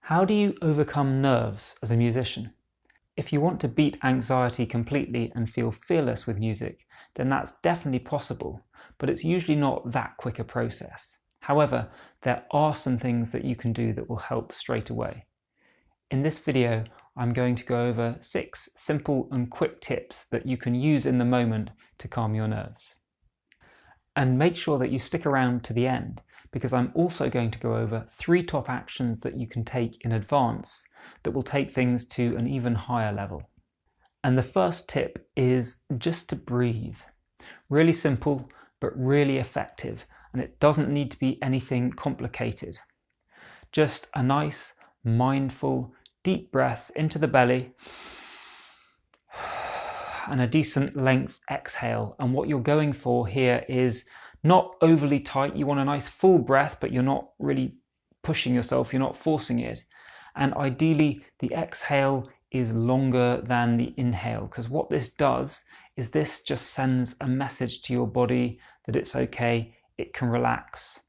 How do you overcome nerves as a musician? If you want to beat anxiety completely and feel fearless with music, then that's definitely possible, but it's usually not that quick a process. However, there are some things that you can do that will help straight away. In this video, I'm going to go over 6 simple and quick tips that you can use in the moment to calm your nerves. And make sure that you stick around to the end, because I'm also going to go over 3 top actions that you can take in advance that will take things to an even higher level. And the first tip is just to breathe. Really simple, but really effective, and it doesn't need to be anything complicated. Just a nice, mindful, deep breath into the belly and a decent length exhale. And what you're going for here is not overly tight. You want a nice full breath, but you're not really pushing yourself, you're not forcing it. And ideally, the exhale is longer than the inhale, because what this does is this just sends a message to your body that it's okay, it can relax.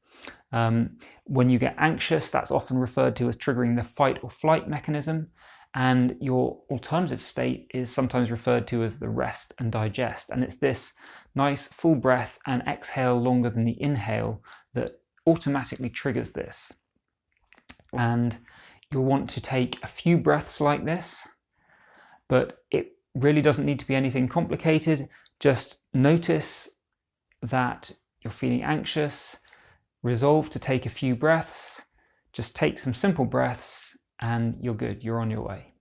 When you get anxious, that's often referred to as triggering the fight or flight mechanism, and your alternative state is sometimes referred to as the rest and digest. And it's this nice full breath and exhale longer than the inhale that automatically triggers this. And you'll want to take a few breaths like this, but it really doesn't need to be anything complicated. Just notice that you're feeling anxious, resolve to take a few breaths, just take some simple breaths and you're good, you're on your way.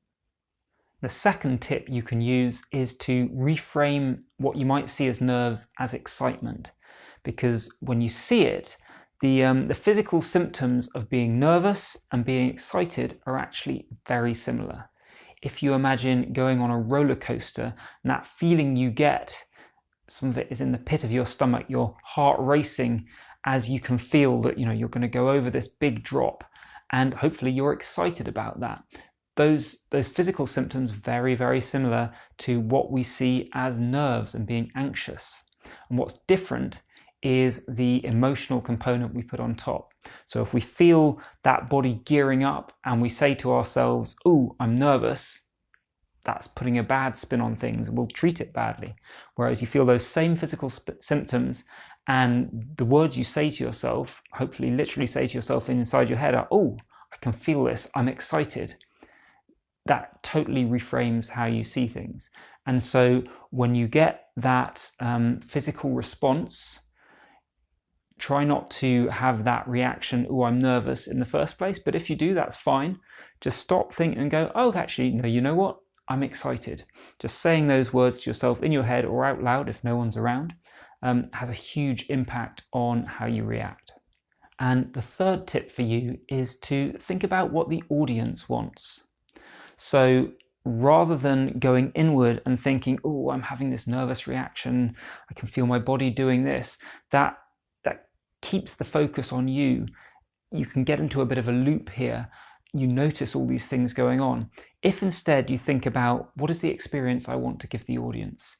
The second tip you can use is to reframe what you might see as nerves as excitement, because when you see it, the physical symptoms of being nervous and being excited are actually very similar. If you imagine going on a roller coaster and that feeling you get, some of it is in the pit of your stomach, your heart racing as you can feel that you're going to go over this big drop, and hopefully you're excited about that. Those physical symptoms very, very similar to what we see as nerves and being anxious. And what's different is the emotional component we put on top. So if we feel that body gearing up and we say to ourselves, "Ooh, I'm nervous," that's putting a bad spin on things. We'll treat it badly. Whereas you feel those same physical symptoms and the words you say to yourself, hopefully literally say to yourself inside your head are, "Oh, I can feel this, I'm excited." That totally reframes how you see things. And so when you get that physical response, try not to have that reaction, "Oh, I'm nervous," in the first place. But if you do, that's fine. Just stop, think, and go, "Oh, actually, no, you know what? I'm excited." Just saying those words to yourself in your head or out loud if no one's around has a huge impact on how you react. And the third tip for you is to think about what the audience wants. So rather than going inward and thinking, "Oh, I'm having this nervous reaction, I can feel my body doing this," that keeps the focus on you. You can get into a bit of a loop here. You notice all these things going on. If instead you think about, what is the experience I want to give the audience?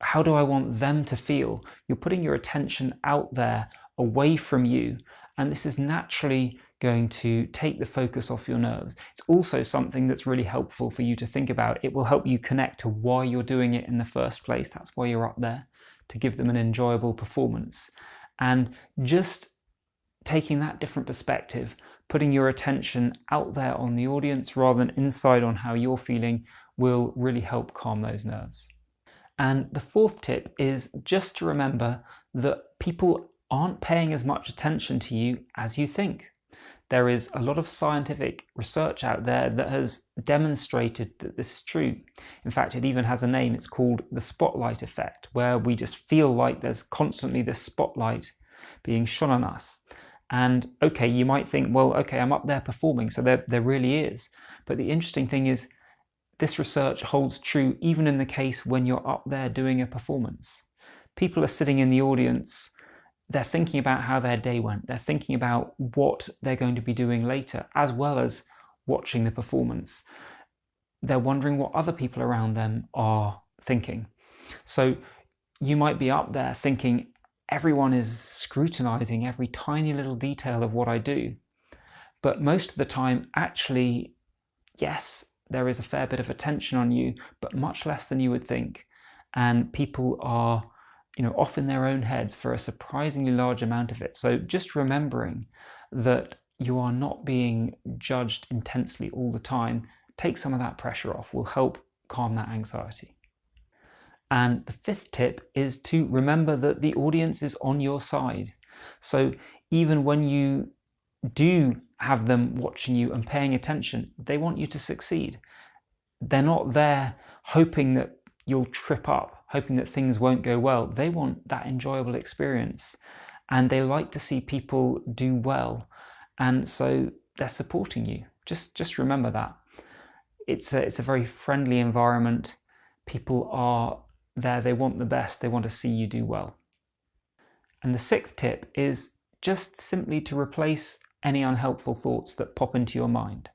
How do I want them to feel? You're putting your attention out there, away from you, and this is naturally going to take the focus off your nerves. It's also something that's really helpful for you to think about. It will help you connect to why you're doing it in the first place. That's why you're up there, to give them an enjoyable performance. And just taking that different perspective, putting your attention out there on the audience rather than inside on how you're feeling, will really help calm those nerves. And the fourth tip is just to remember that people aren't paying as much attention to you as you think. There is a lot of scientific research out there that has demonstrated that this is true. In fact, it even has a name. It's called the spotlight effect, where we just feel like there's constantly this spotlight being shone on us. And okay, you might think, well, okay, I'm up there performing, so there really is. But the interesting thing is, this research holds true even in the case when you're up there doing a performance. People are sitting in the audience, they're thinking about how their day went, they're thinking about what they're going to be doing later, as well as watching the performance. They're wondering what other people around them are thinking. So you might be up there thinking, everyone is scrutinizing every tiny little detail of what I do. But most of the time, actually, yes, there is a fair bit of attention on you, but much less than you would think. And people are, off in their own heads for a surprisingly large amount of it. So just remembering that you are not being judged intensely all the time, take some of that pressure off, will help calm that anxiety. And the fifth tip is to remember that the audience is on your side. So even when you do have them watching you and paying attention, they want you to succeed. They're not there hoping that you'll trip up, hoping that things won't go well. They want that enjoyable experience, and they like to see people do well, and so they're supporting you. Just remember that. It's a very friendly environment. People are there, they want the best, they want to see you do well. And the sixth tip is just simply to replace any unhelpful thoughts that pop into your mind.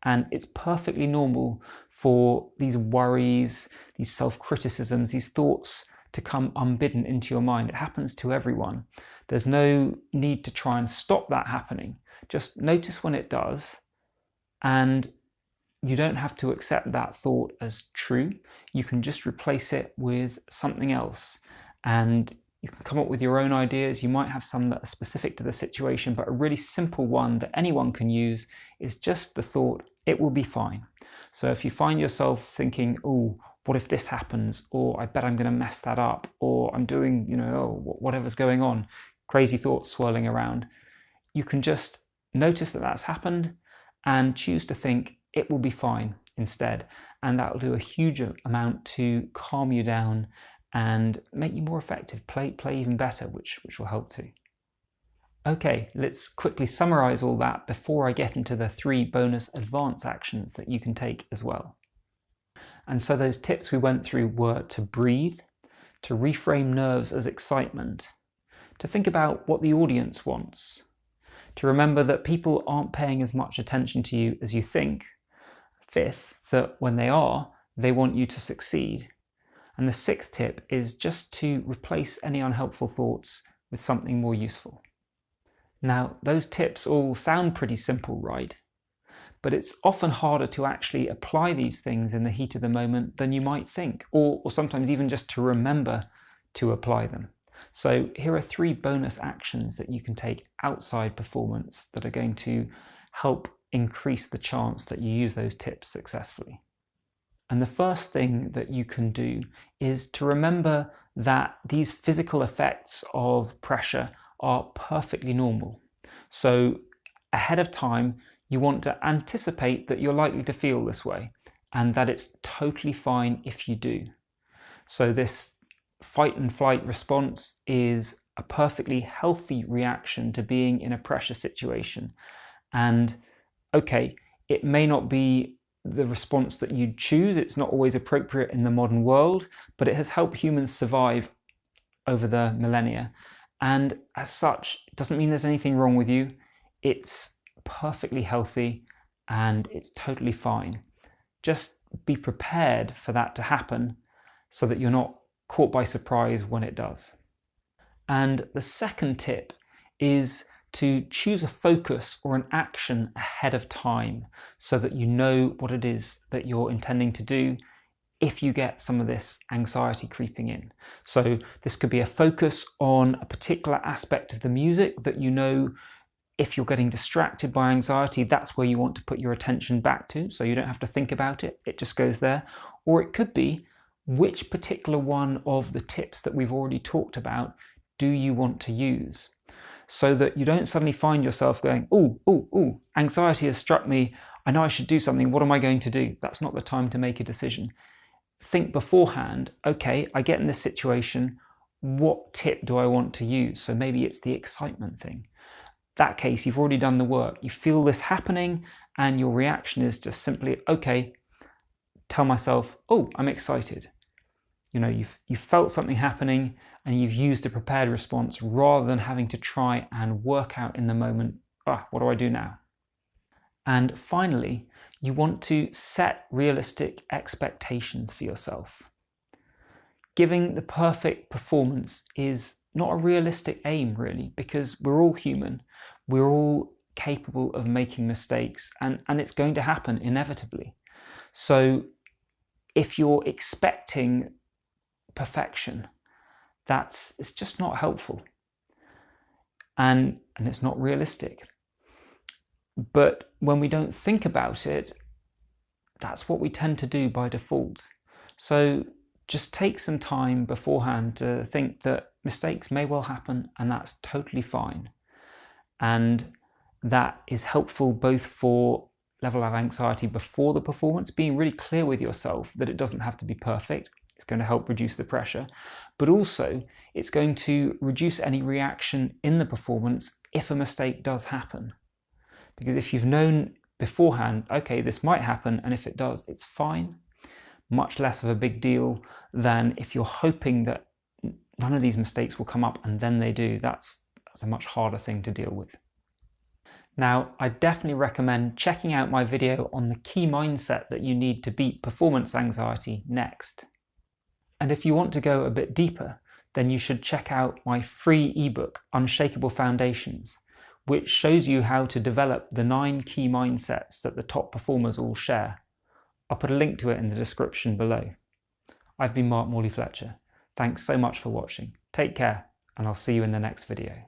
And it's perfectly normal for these worries, these self-criticisms, these thoughts to come unbidden into your mind. It happens to everyone. There's no need to try and stop that happening. Just notice when it does, and you don't have to accept that thought as true. You can just replace it with something else, and you can come up with your own ideas. You might have some that are specific to the situation, but a really simple one that anyone can use is just the thought, it will be fine. So if you find yourself thinking, oh, what if this happens? Or I bet I'm going to mess that up. Or I'm doing, whatever's going on, crazy thoughts swirling around. You can just notice that that's happened and choose to think, it will be fine instead. And that will do a huge amount to calm you down and make you more effective, play even better, which will help too. Okay, let's quickly summarize all that before I get into the 3 bonus advanced actions that you can take as well. And so those tips we went through were to breathe, to reframe nerves as excitement, to think about what the audience wants, to remember that people aren't paying as much attention to you as you think. Fifth, that when they are, they want you to succeed. And the 6th tip is just to replace any unhelpful thoughts with something more useful. Now, those tips all sound pretty simple, right? But it's often harder to actually apply these things in the heat of the moment than you might think, or sometimes even just to remember to apply them. So here are 3 bonus actions that you can take outside performance that are going to help increase the chance that you use those tips successfully. And the first thing that you can do is to remember that these physical effects of pressure are perfectly normal. So ahead of time, you want to anticipate that you're likely to feel this way and that it's totally fine if you do. So this fight and flight response is a perfectly healthy reaction to being in a pressure situation. And okay, it may not be the response that you'd choose. It's not always appropriate in the modern world, but it has helped humans survive over the millennia. And as such, it doesn't mean there's anything wrong with you. It's perfectly healthy and it's totally fine. Just be prepared for that to happen so that you're not caught by surprise when it does. And the second tip is to choose a focus or an action ahead of time so that you know what it is that you're intending to do if you get some of this anxiety creeping in. So this could be a focus on a particular aspect of the music that you know if you're getting distracted by anxiety, that's where you want to put your attention back to, so you don't have to think about it, it just goes there. Or it could be which particular one of the tips that we've already talked about do you want to use? So that you don't suddenly find yourself going, ooh, anxiety has struck me, I know I should do something, what am I going to do? That's not the time to make a decision. Think beforehand, okay, I get in this situation, what tip do I want to use? So maybe it's the excitement thing. That case, you've already done the work. You feel this happening and your reaction is just simply, okay, tell myself, oh, I'm excited. You've felt something happening and you've used a prepared response rather than having to try and work out in the moment, what do I do now? And finally, you want to set realistic expectations for yourself. Giving the perfect performance is not a realistic aim, really, because we're all human. We're all capable of making mistakes, and it's going to happen inevitably. So if you're expecting perfection, it's just not helpful, and it's not realistic. But when we don't think about it, that's what we tend to do by default. So just take some time beforehand to think that mistakes may well happen, and that's totally fine. And that is helpful both for level of anxiety before the performance, being really clear with yourself that it doesn't have to be perfect. It's going to help reduce the pressure, but also it's going to reduce any reaction in the performance if a mistake does happen. Because if you've known beforehand, okay, this might happen, and if it does, it's fine, much less of a big deal than if you're hoping that none of these mistakes will come up and then they do. That's a much harder thing to deal with. Now, I definitely recommend checking out my video on the key mindset that you need to beat performance anxiety next. And if you want to go a bit deeper, then you should check out my free ebook, Unshakable Foundations, which shows you how to develop the 9 key mindsets that the top performers all share. I'll put a link to it in the description below. I've been Morley-Fletcher. Thanks so much for watching. Take care, and I'll see you in the next video.